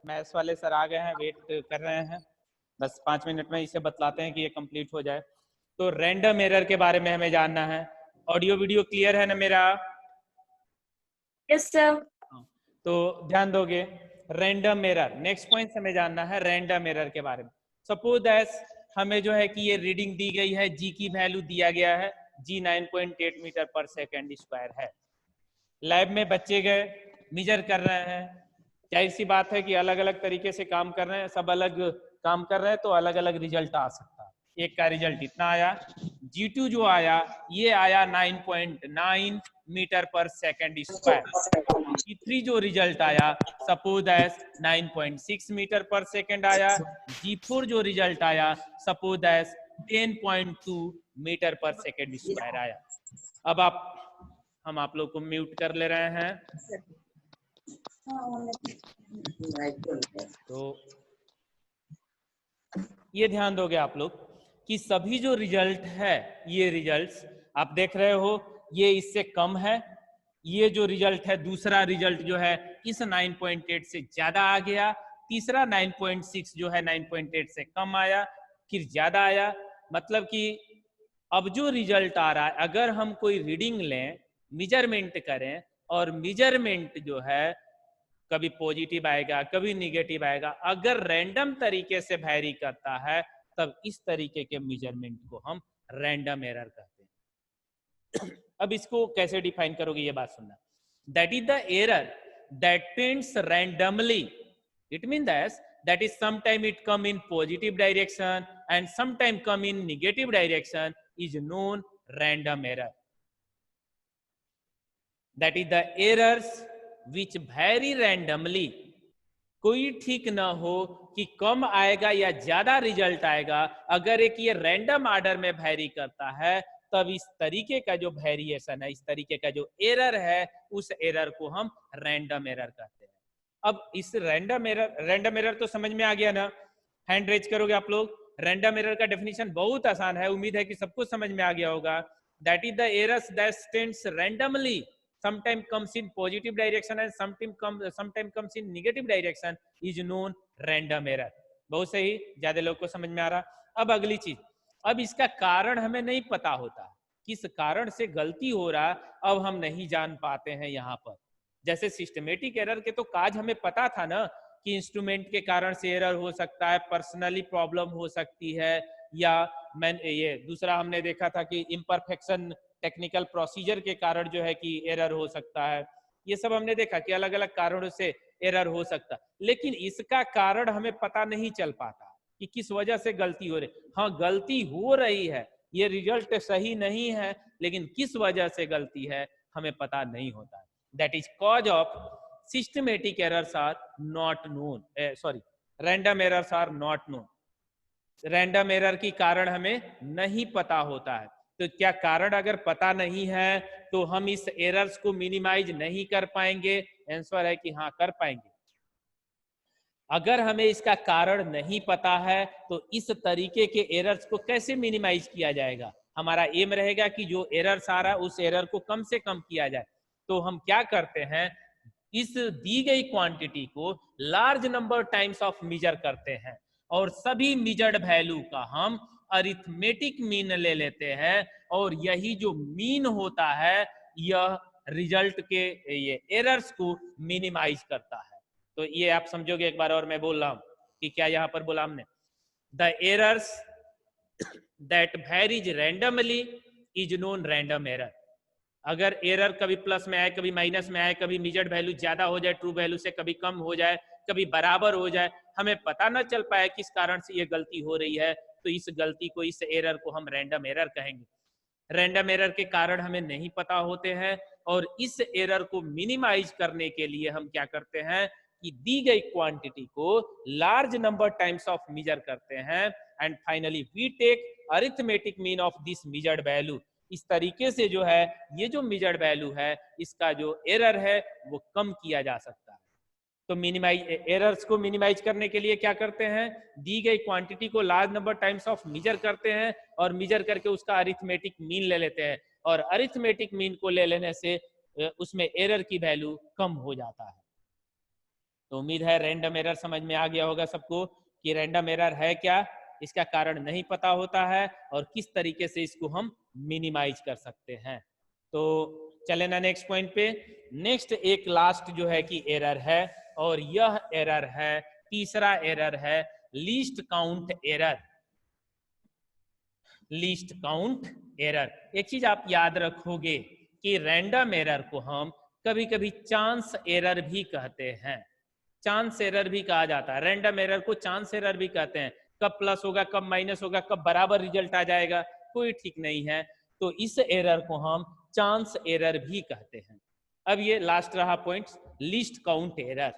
Maths वाले sir आ गए हैं, वेट कर रहे हैं, बस 5 मिनट में इसे बतलाते हैं कि ये कंप्लीट हो जाए। तो रैंडम एरर के बारे में हमें जानना है। ऑडियो वीडियो क्लियर है ना मेरा? Yes sir. तो ध्यान दोगे, रैंडम एरर, नेक्स्ट पॉइंट हमें जानना है रैंडम एरर के बारे में। सपोज दैट हमें जो है कि ये रीडिंग दी गई है, जी की वैल्यू दिया गया है, जी 9.8 मीटर पर सेकेंड स्क्वायर है। लैब में बच्चे गए, मेजर कर रहे हैं, जाहिर सी बात है कि अलग अलग तरीके से काम कर रहे हैं, सब अलग काम कर रहे हैं तो अलग अलग रिजल्ट आ सकता है। एक का रिजल्ट इतना आया, G2 जो आया ये आया 9.9 मीटर पर सेकेंड स्क्वायर। G3 जो रिजल्ट आया सपोज एज 9.6 मीटर पर सेकेंड आया। G4 जो रिजल्ट आया सपोज एज 10.2 मीटर पर सेकेंड स्क्वायर आया। अब हम आप लोग को म्यूट कर ले रहे हैं। तो ये ध्यान दोगे आप लोग कि सभी जो रिजल्ट है, ये रिजल्ट्स आप देख रहे हो, ये इससे कम है। ये जो रिजल्ट है, दूसरा रिजल्ट जो है इस 9.8 से ज्यादा आ गया। तीसरा 9.6 जो है 9.8 से कम आया, फिर ज्यादा आया। मतलब कि अब जो रिजल्ट आ रहा है, अगर हम कोई रीडिंग लें, मेजरमेंट करें, और मेजरमेंट जो है कभी पॉजिटिव आएगा कभी निगेटिव आएगा, अगर रैंडम तरीके से वैरी करता है तब इस तरीके के मेजरमेंट को हम रैंडम एरर कहते हैं। अब इसको कैसे डिफाइन करोगे, ये बात सुनना। That is the error that paints randomly, it mean that is sometime it come in positive direction and sometime come in negative direction is known random error. That is the errors which vary randomly. कोई ठीक ना हो कि कम आएगा या ज्यादा result आएगा, अगर एक ये रैंडम ऑर्डर में वैरी करता है तब इस तरीके का जो वेरिएशन है, इस तरीके का जो एरर है, उस एरर को हम रैंडम एरर कहते हैं। अब इस रैंडम एरर तो समझ में आ गया ना? हैंड रेज करोगे आप लोग। रैंडम एरर का डेफिनेशन बहुत आसान है, उम्मीद है कि सबको समझ में आ गया होगा। That is the errors that stands randomly, sometime comes in positive direction and sometime comes in negative direction is known random error. बहुत सही, ज्यादा लोग को समझ में आ रहा। अब अगली चीज, अब इसका कारण हमें नहीं पता होता, किस कारण से गलती हो रहा अब हम नहीं जान पाते हैं यहाँ पर। जैसे सिस्टमेटिक एरर के तो काज हमें पता था ना कि इंस्ट्रूमेंट के कारण से एरर हो सकता है, पर्सनली प्रॉब्लम हो सकती है, या ये दूसरा हमने देखा था कि इम्परफेक्शन टेक्निकल प्रोसीजर के कारण जो है कि एरर हो सकता है। ये सब हमने देखा कि अलग अलग कारणों से एरर हो सकता, लेकिन इसका कारण हमें पता नहीं चल पाता कि किस वजह से गलती हो रही। हाँ, गलती हो रही है, ये रिजल्ट सही नहीं है, लेकिन किस वजह से गलती है हमें पता नहीं होता है। That is cause of systematic errors are not known, sorry, random errors are not known. Random error की कारण हमें नहीं पता होता है। तो क्या कारण अगर पता नहीं है तो हम इस एरर्स को मिनिमाइज नहीं कर पाएंगे? आंसर है कि हाँ, कर पाएंगे। अगर हमें इसका कारण नहीं पता है तो इस तरीके के एरर्स को कैसे मिनिमाइज किया जाएगा? हमारा एम रहेगा कि जो एरर्स आ रहा है उस एरर को कम से कम किया जाए। तो हम क्या करते हैं, इस दी गई क्वांटिटी को large number times of measure करते हैं और सभी मेजर्ड वैल्यू का हम अरिथमेटिक मीन ले लेते हैं, और यही जो मीन होता है यह रिजल्ट के ये एरर्स को मिनिमाइज करता है। तो ये आप समझोगे, एक बार और मैं बोल रहा हूं कि क्या यहां पर बोला हमने, the errors that varies randomly is known random error. अगर एरर कभी प्लस में आए, कभी माइनस में आए, कभी मेजर्ड वैल्यू ज्यादा हो जाए ट्रू वैल्यू से, कभी कम हो जाए, कभी बराबर हो जाए, हमें पता ना चल पाए किस कारण से ये गलती हो रही है, तो इस गलती को, इस एरर को हम रैंडम एरर कहेंगे। रैंडम एरर के कारण हमें नहीं पता होते हैं, और इस एरर को मिनिमाइज करने के लिए हम क्या करते हैं कि दी गई क्वांटिटी को large number times of measure करते हैं, and finally we take arithmetic mean of this measured value. इस तरीके से जो है ये जो मेजर्ड वैल्यू है, इसका जो एरर है वो कम किया जा सकता है। तो एरर्स को मिनिमाइज करने के लिए क्या करते हैं, दी गई क्वांटिटी को large number times of measure करते हैं, और मेजर करके उसका अरिथमेटिक मीन ले लेते हैं, और अरिथमेटिक मीन को ले लेने से उसमें एरर की वैल्यू कम हो जाता है। तो उम्मीद है रैंडम एरर समझ में आ गया होगा सबको कि रैंडम एरर है क्या, इसका कारण नहीं पता होता है और किस तरीके से इसको हम मिनिमाइज कर सकते हैं। तो चले ना नेक्स्ट पॉइंट पे। नेक्स्ट एक लास्ट जो है कि एरर है, और यह एरर है, तीसरा एरर है least count error. Least count error, एक चीज आप याद रखोगे कि रैंडम एरर को हम कभी कभी चांस एरर भी कहते हैं। चांस एरर भी कहा जाता है, रैंडम एरर को चांस एरर भी कहते हैं। कब प्लस होगा, कब माइनस होगा, कब बराबर रिजल्ट आ जाएगा, कोई ठीक नहीं है। तो इस एरर को हम चांस एरर भी कहते हैं। अब ये लास्ट रहा point, least count error.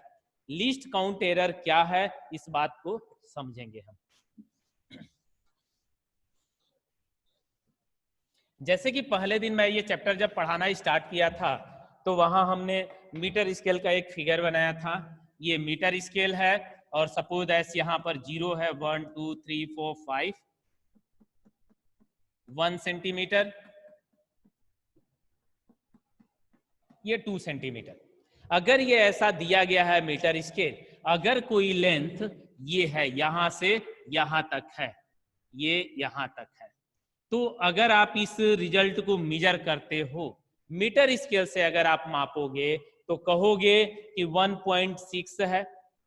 Least count error क्या है, इस बात को समझेंगे हम। जैसे कि पहले दिन मैं ये चैप्टर जब पढ़ाना स्टार्ट किया था तो वहां हमने मीटर स्केल का एक फिगर बनाया था। ये मीटर स्केल है और सपोज ऐसे यहाँ पर 0 है, 1 2 3 4 5, 1 सेंटीमीटर, ये 2 सेंटीमीटर। अगर ये ऐसा दिया गया है मीटर स्केल, अगर कोई लेंथ ये है यहां से यहां तक है, ये यहां तक है, तो अगर आप इस रिजल्ट को मेजर करते हो मीटर स्केल से, अगर आप मापोगे तो कहोगे कि 1.6 है,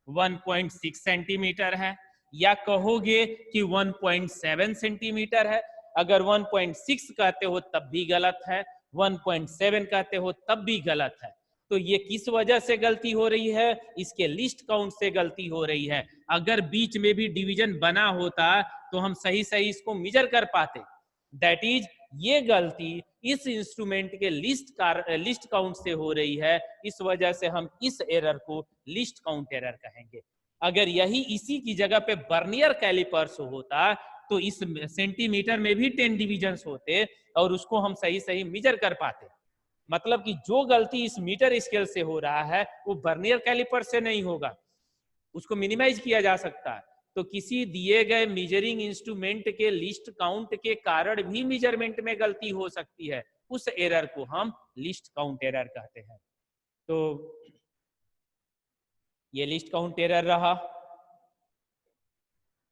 1.6 सेंटीमीटर है, या कहोगे कि 1.7 सेंटीमीटर है। अगर 1.6 कहते हो तब भी गलत है, 1.7 कहते हो तब भी गलत है। तो ये किस वजह से गलती हो रही है, इसके लिस्ट काउंट से गलती हो रही है। अगर बीच में भी डिवीजन बना होता तो हम सही सही इसको मेजर कर पाते। दैट इज, ये गलती इस इंस्ट्रूमेंट के लिस्ट काउंट से हो रही है, इस वजह से हम इस एरर को लिस्ट काउंट एरर कहेंगे। अगर यही इसी की जगह पे बर्नियर कैलिपर्स होता तो इस सेंटीमीटर में भी 10 डिविजन्स होते और उसको हम सही सही मेजर कर पाते। मतलब कि जो गलती इस मीटर स्केल से हो रहा है वो बर्नियर कैलिपर से नहीं होगा, उसको मिनिमाइज किया जा सकता है। तो किसी दिए गए मेजरिंग इंस्ट्रूमेंट के लिस्ट काउंट के कारण भी मेजरमेंट में गलती हो सकती है, उस एरर को हम लिस्ट काउंट एरर कहते हैं। तो ये लिस्ट काउंट एरर रहा।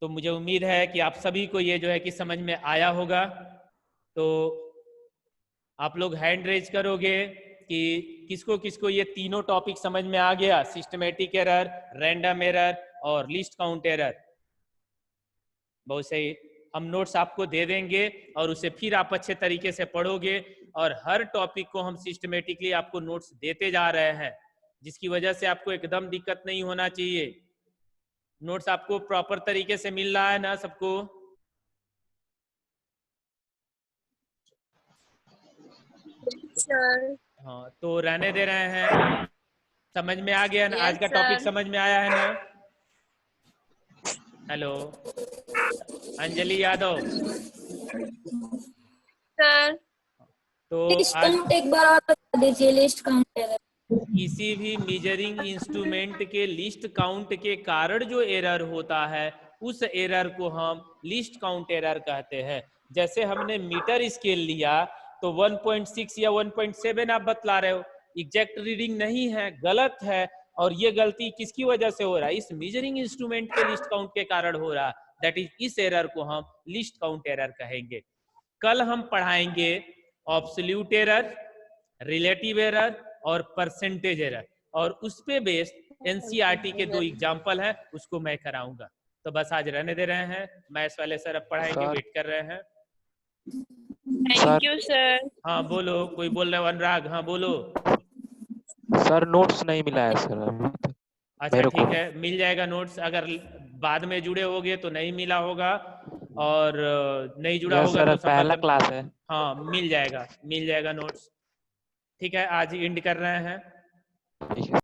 तो मुझे उम्मीद है कि आप सभी को ये जो है कि समझ में आया होगा। तो आप लोग हैंड रेज करोगे कि किसको किसको ये तीनों टॉपिक समझ में आ गया, सिस्टमेटिक एरर, रैंडम एरर और लिस्ट काउंट एरर। बहुत सही, हम नोट्स आपको दे देंगे और उसे फिर आप अच्छे तरीके से पढ़ोगे, और हर टॉपिक को हम सिस्टमेटिकली आपको नोट्स देते जा रहे हैं, जिसकी वजह से आपको एकदम दिक्कत नहीं होना चाहिए। नोट्स आपको प्रॉपर तरीके से मिल रहा है ना सबको? सर। हाँ, तो रहने दे रहे हैं। समझ में आ गया ना? आज का टॉपिक समझ में आया है ना? हेलो अंजलि यादव सर, तो लिस्ट आज काउंट एक बार और बता दीजिए। लिस्ट काउंट एरर किसी भी मेजरिंग इंस्ट्रूमेंट के लिस्ट काउंट के कारण जो एरर होता है उस एरर को हम लिस्ट काउंट एरर कहते हैं। जैसे हमने मीटर स्केल लिया तो 1.6 या 1.7 आप बतला रहे हो, एग्जैक्ट रीडिंग नहीं है, गलत है। और ये गलती किसकी वजह से हो रहा है? इस मेजरिंग इंस्ट्रूमेंट के लिस्ट काउंट के कारण हो रहा है। दैट इज, इस एरर को हम लिस्ट काउंट एरर कहेंगे। कल हम पढ़ाएंगे ऑब्सोल्यूट एरर, रिलेटिव एरर और परसेंटेज एरर, और उस पे बेस्ड एनसीईआरटी के 2 एग्जाम्पल है, उसको मैं कराऊंगा। तो बस आज रहने दे रहे हैं, मैथ्स वाले सर अब पढ़ाएंगे, वेट कर रहे हैं। Thank you sir. हाँ बोलो, कोई बोल रहे हो? अनुराग, हाँ बोलो। सर नोट्स नहीं मिला है सर अभी तक अच्छा ठीक है, मिल जाएगा नोट्स। अगर बाद में जुड़े होगे तो नहीं मिला होगा, और नहीं जुड़ा होगा सर तो पहला क्लास है। हाँ मिल जाएगा, मिल जाएगा नोट्स। ठीक है, आज एंड कर रहे हैं। ठीक है।